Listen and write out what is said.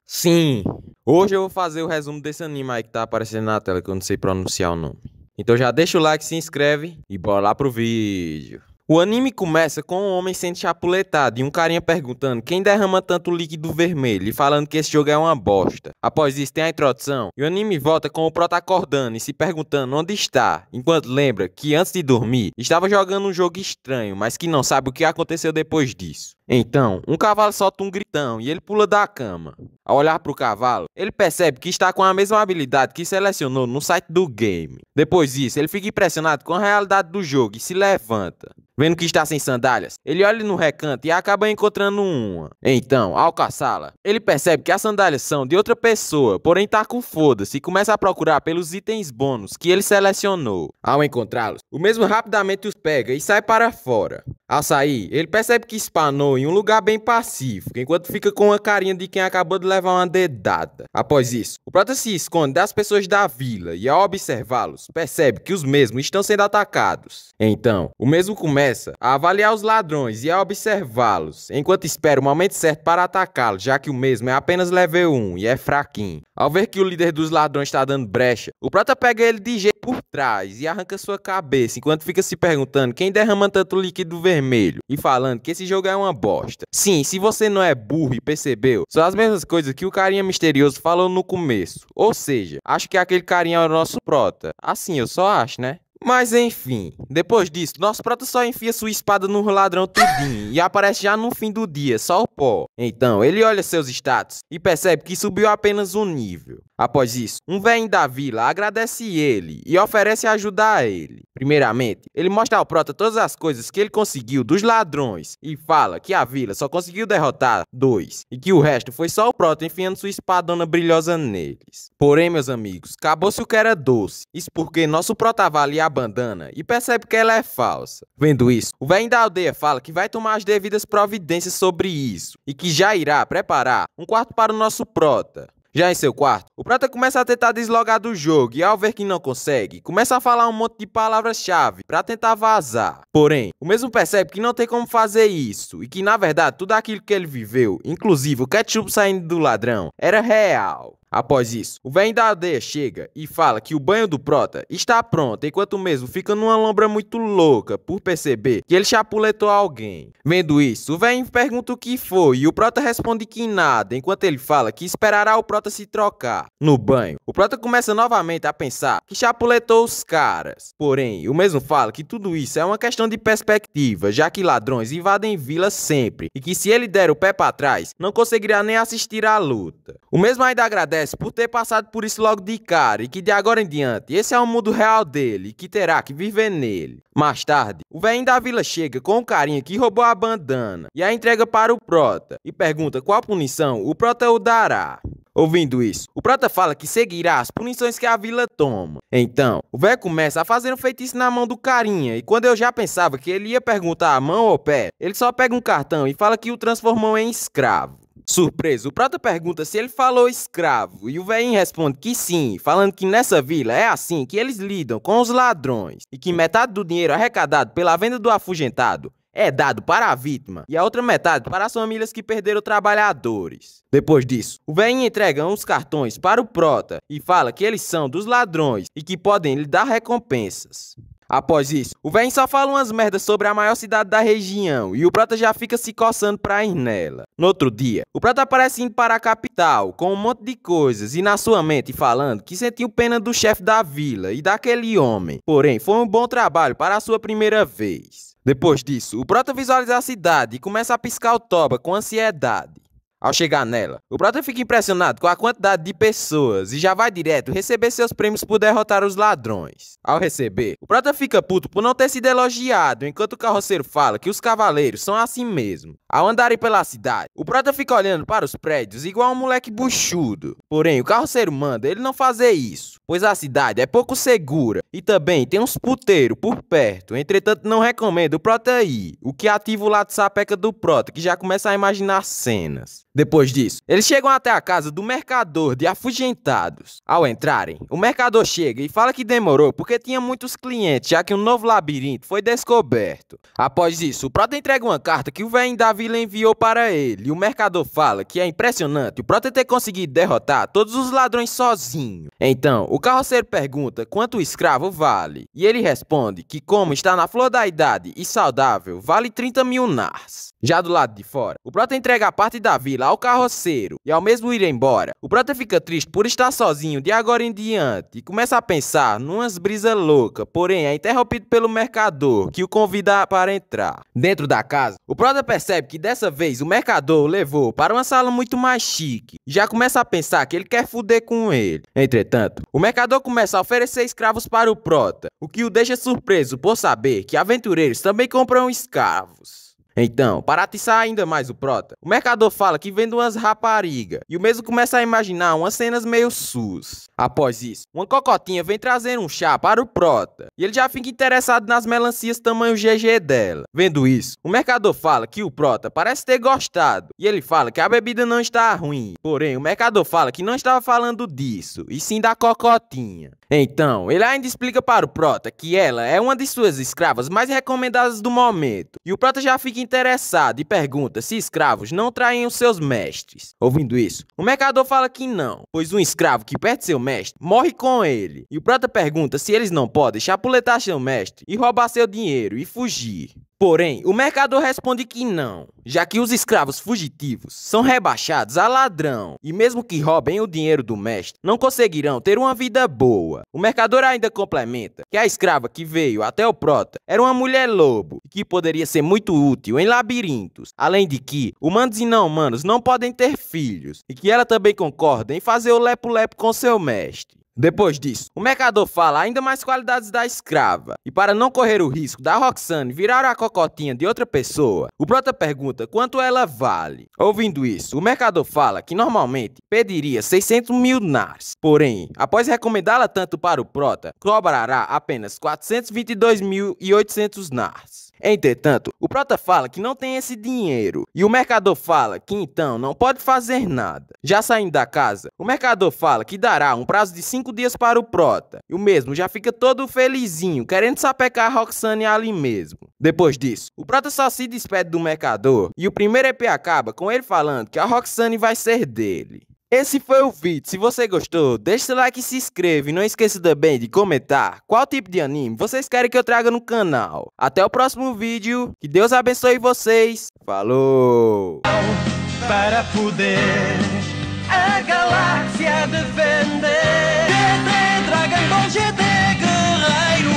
Sim, hoje eu vou fazer o resumo desse anime aí que tá aparecendo na tela, que eu não sei pronunciar o nome. Então já deixa o like, se inscreve e bora lá pro vídeo. O anime começa com um homem sendo chapuletado e um carinha perguntando quem derrama tanto líquido vermelho e falando que esse jogo é uma bosta. Após isso tem a introdução e o anime volta com o prota acordando e se perguntando onde está, enquanto lembra que antes de dormir estava jogando um jogo estranho, mas que não sabe o que aconteceu depois disso. Então, um cavalo solta um gritão e ele pula da cama. Ao olhar para o cavalo, ele percebe que está com a mesma habilidade que selecionou no site do game. Depois disso, ele fica impressionado com a realidade do jogo e se levanta. Vendo que está sem sandálias, ele olha no recanto e acaba encontrando uma. Então, ao caçá-la, ele percebe que as sandálias são de outra pessoa, porém tá com foda-se e começa a procurar pelos itens bônus que ele selecionou. Ao encontrá-los, o mesmo rapidamente os pega e sai para fora. Ao sair, ele percebe que spanou em um lugar bem pacífico, enquanto fica com uma carinha de quem acabou de levar uma dedada. Após isso, o prota se esconde das pessoas da vila e ao observá-los, percebe que os mesmos estão sendo atacados. Então, o mesmo começa a avaliar os ladrões e a observá-los, enquanto espera o momento certo para atacá-los, já que o mesmo é apenas level 1 e é fraquinho. Ao ver que o líder dos ladrões está dando brecha, o prota pega ele de jeito por trás e arranca sua cabeça, enquanto fica se perguntando quem derrama tanto líquido vermelho e falando que esse jogo é uma bosta. Sim, se você não é burro e percebeu, são as mesmas coisas que o carinha misterioso falou no começo. Ou seja, acho que aquele carinha é o nosso prota. Assim, eu só acho, né? Mas enfim, depois disso, nosso prota só enfia sua espada no ladrão tudinho e aparece já no fim do dia, só o pó. Então, ele olha seus status e percebe que subiu apenas um nível. Após isso, um velho da vila agradece ele e oferece ajuda a ele. Primeiramente, ele mostra ao prota todas as coisas que ele conseguiu dos ladrões e fala que a vila só conseguiu derrotar 2 e que o resto foi só o prota enfiando sua espadona brilhosa neles. Porém, meus amigos, acabou-se o que era doce. Isso porque nosso prota avalia a bandana e percebe que ela é falsa. Vendo isso, o velho da aldeia fala que vai tomar as devidas providências sobre isso e que já irá preparar um quarto para o nosso prota. Já em seu quarto, o prota começa a tentar deslogar do jogo e ao ver que não consegue, começa a falar um monte de palavras-chave para tentar vazar. Porém, o mesmo percebe que não tem como fazer isso e que na verdade tudo aquilo que ele viveu, inclusive o ketchup saindo do ladrão, era real. Após isso, o velho da aldeia chega e fala que o banho do prota está pronto, enquanto o mesmo fica numa lombra muito louca por perceber que ele chapuletou alguém. Vendo isso, o velho pergunta o que foi e o prota responde que nada, enquanto ele fala que esperará o prota se trocar. No banho, o prota começa novamente a pensar que chapuletou os caras. Porém, o mesmo fala que tudo isso é uma questão de perspectiva, já que ladrões invadem vilas sempre e que se ele der o pé para trás, não conseguirá nem assistir à luta. O mesmo ainda agradece por ter passado por isso logo de cara e que de agora em diante esse é o mundo real dele e que terá que viver nele. Mais tarde, o velhinho da vila chega com o carinha que roubou a bandana e a entrega para o prota e pergunta qual punição o prota o dará. Ouvindo isso, o prota fala que seguirá as punições que a vila toma. Então, o velho começa a fazer um feitiço na mão do carinha e quando eu já pensava que ele ia perguntar a mão ou pé, ele só pega um cartão e fala que o transformou em escravo. Surpreso, o prota pergunta se ele falou escravo e o velhinho responde que sim, falando que nessa vila é assim que eles lidam com os ladrões e que metade do dinheiro arrecadado pela venda do afugentado é dado para a vítima e a outra metade para as famílias que perderam trabalhadores. Depois disso, o velhinho entrega uns cartões para o prota e fala que eles são dos ladrões e que podem lhe dar recompensas. Após isso, o velho só fala umas merdas sobre a maior cidade da região e o prota já fica se coçando pra ir nela. No outro dia, o prota aparece indo para a capital com um monte de coisas e na sua mente falando que sentiu pena do chefe da vila e daquele homem. Porém, foi um bom trabalho para a sua primeira vez. Depois disso, o prota visualiza a cidade e começa a piscar o toba com ansiedade. Ao chegar nela, o prota fica impressionado com a quantidade de pessoas e já vai direto receber seus prêmios por derrotar os ladrões. Ao receber, o prota fica puto por não ter sido elogiado, enquanto o carroceiro fala que os cavaleiros são assim mesmo. Ao andarem pela cidade, o Prota fica olhando para os prédios igual um moleque buchudo. Porém, o carroceiro manda ele não fazer isso, pois a cidade é pouco segura e também tem uns puteiros por perto. Entretanto, não recomendo o Prota ir, o que ativa o lado sapeca do Prota, que já começa a imaginar cenas. Depois disso, eles chegam até a casa do mercador de afugentados. Ao entrarem, o mercador chega e fala que demorou porque tinha muitos clientes, já que um novo labirinto foi descoberto. Após isso, o Prota entrega uma carta que o velho da vila enviou para ele, e o mercador fala que é impressionante o Prota ter conseguido derrotar todos os ladrões sozinho. Então, o carroceiro pergunta quanto o escravo vale, e ele responde que, como está na flor da idade e saudável, vale 30 mil nars. Já do lado de fora, o Prota entrega a parte da vila ao carroceiro, e ao mesmo ir embora, o Prota fica triste por estar sozinho de agora em diante e começa a pensar numas brisas loucas, porém é interrompido pelo mercador, que o convida para entrar. Dentro da casa, o Prota percebe que dessa vez o mercador o levou para uma sala muito mais chique, e já começa a pensar que ele quer fuder com ele. Entretanto, o mercador começa a oferecer escravos para o Prota, o que o deixa surpreso por saber que aventureiros também compram escravos. Então, para atiçar ainda mais o Prota, o mercador fala que vende umas raparigas, e o mesmo começa a imaginar umas cenas meio sus. Após isso, uma cocotinha vem trazer um chá para o Prota, e ele já fica interessado nas melancias tamanho GG dela. Vendo isso, o mercador fala que o Prota parece ter gostado, e ele fala que a bebida não está ruim. Porém, o mercador fala que não estava falando disso, e sim da cocotinha. Então, ele ainda explica para o Prota que ela é uma de suas escravas mais recomendadas do momento, e o Prota já fica interessado e pergunta se escravos não traem os seus mestres. Ouvindo isso, o mercador fala que não, pois um escravo que perde seu mestre morre com ele, e o Prota pergunta se eles não podem chapuletar seu mestre e roubar seu dinheiro e fugir. Porém, o mercador responde que não, já que os escravos fugitivos são rebaixados a ladrão, e mesmo que roubem o dinheiro do mestre, não conseguirão ter uma vida boa. O mercador ainda complementa que a escrava que veio até o Prota era uma mulher lobo, que poderia ser muito útil em labirintos, além de que humanos e não humanos não podem ter filhos, e que ela também concorda em fazer o lepo-lepo com seu mestre. Depois disso, o mercador fala ainda mais qualidades da escrava, e para não correr o risco da Roxane virar a cocotinha de outra pessoa, o Prota pergunta quanto ela vale. Ouvindo isso, o mercador fala que normalmente pediria 600 mil nars, porém, após recomendá-la tanto para o Prota, cobrará apenas 422.800 nars. Entretanto, o Prota fala que não tem esse dinheiro, e o mercador fala que então não pode fazer nada. Já saindo da casa, o mercador fala que dará um prazo de 5 dias para o Prota, e o mesmo já fica todo felizinho, querendo sapecar a Roxane ali mesmo. Depois disso, o Prota só se despede do mercador, e o primeiro EP acaba com ele falando que a Roxane vai ser dele. Esse foi o vídeo. Se você gostou, deixa seu like e se inscreva. E não esqueça também de comentar qual tipo de anime vocês querem que eu traga no canal. Até o próximo vídeo. Que Deus abençoe vocês. Falou! Para poder a galáxia defender. GT Dragon Ball GT Guerreiro.